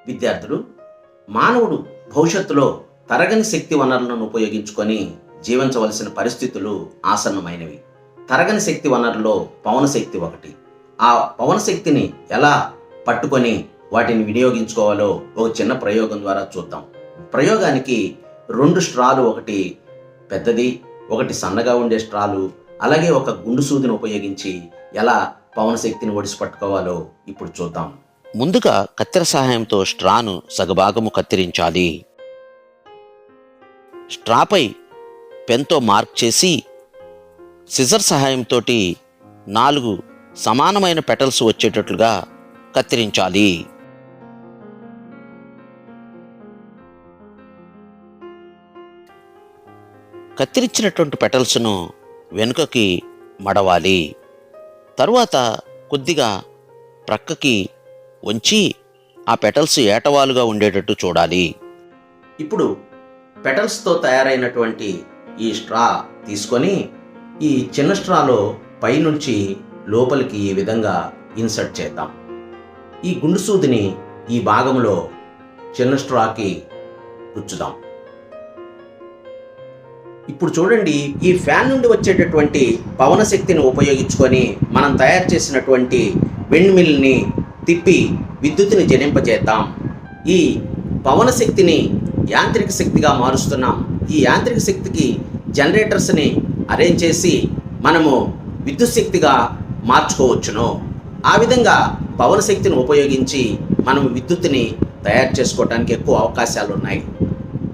విద్యార్థులు, మానవుడు భవిష్యత్తులో తరగని శక్తి వనరులను ఉపయోగించుకొని జీవించవలసిన పరిస్థితులు ఆసన్నమైనవి. తరగని శక్తి వనరులో పవన శక్తి ఒకటి. ఆ పవన శక్తిని ఎలా పట్టుకొని వాటిని వినియోగించుకోవాలో ఒక చిన్న ప్రయోగం ద్వారా చూద్దాం. ప్రయోగానికి 2 స్ట్రాలు, ఒకటి పెద్దది, ఒకటి సన్నగా ఉండే స్ట్రాలు, అలాగే ఒక గుండు సూదిని ఉపయోగించి ఎలా పవన శక్తిని ఒడిసి పట్టుకోవాలో ఇప్పుడు చూద్దాం. ముందుగా కత్తెర సహాయంతో స్ట్రాను సగభాగము కత్తిరించాలి. స్ట్రాపై పెన్తో మార్క్ చేసి సిజర్ సహాయంతో 4 సమానమైన పెటల్స్ వచ్చేటట్లుగా కత్తిరించాలి. కత్తిరించినటువంటి పెటల్స్ను వెనుకకి మడవాలి. తరువాత కొద్దిగా ప్రక్కకి వంచి ఆ పెటల్స్ ఏటవాలుగా ఉండేటట్టు చూడాలి. ఇప్పుడు పెటల్స్తో తయారైనటువంటి ఈ స్ట్రా తీసుకొని ఈ చిన్న స్ట్రాలో పైనుంచి లోపలికి ఈ విధంగా ఇన్సర్ట్ చేద్దాం. ఈ గుండు సూదిని ఈ భాగంలో చిన్న స్ట్రాకి గుచ్చుదాం. ఇప్పుడు చూడండి, ఈ ఫ్యాన్ నుండి వచ్చేటటువంటి పవన శక్తిని ఉపయోగించుకొని మనం తయారు చేసినటువంటి విండ్ మిల్ని తిప్పి విద్యుత్తుని జనింపజేద్దాం. ఈ పవన శక్తిని యాంత్రిక శక్తిగా మారుస్తున్నాం. ఈ యాంత్రిక శక్తికి జనరేటర్స్ని అరేంజ్ చేసి మనము విద్యుత్ శక్తిగా మార్చుకోవచ్చును. ఆ విధంగా పవన శక్తిని ఉపయోగించి మనం విద్యుత్తుని తయారు చేసుకోవడానికి ఎక్కువ అవకాశాలు ఉన్నాయి.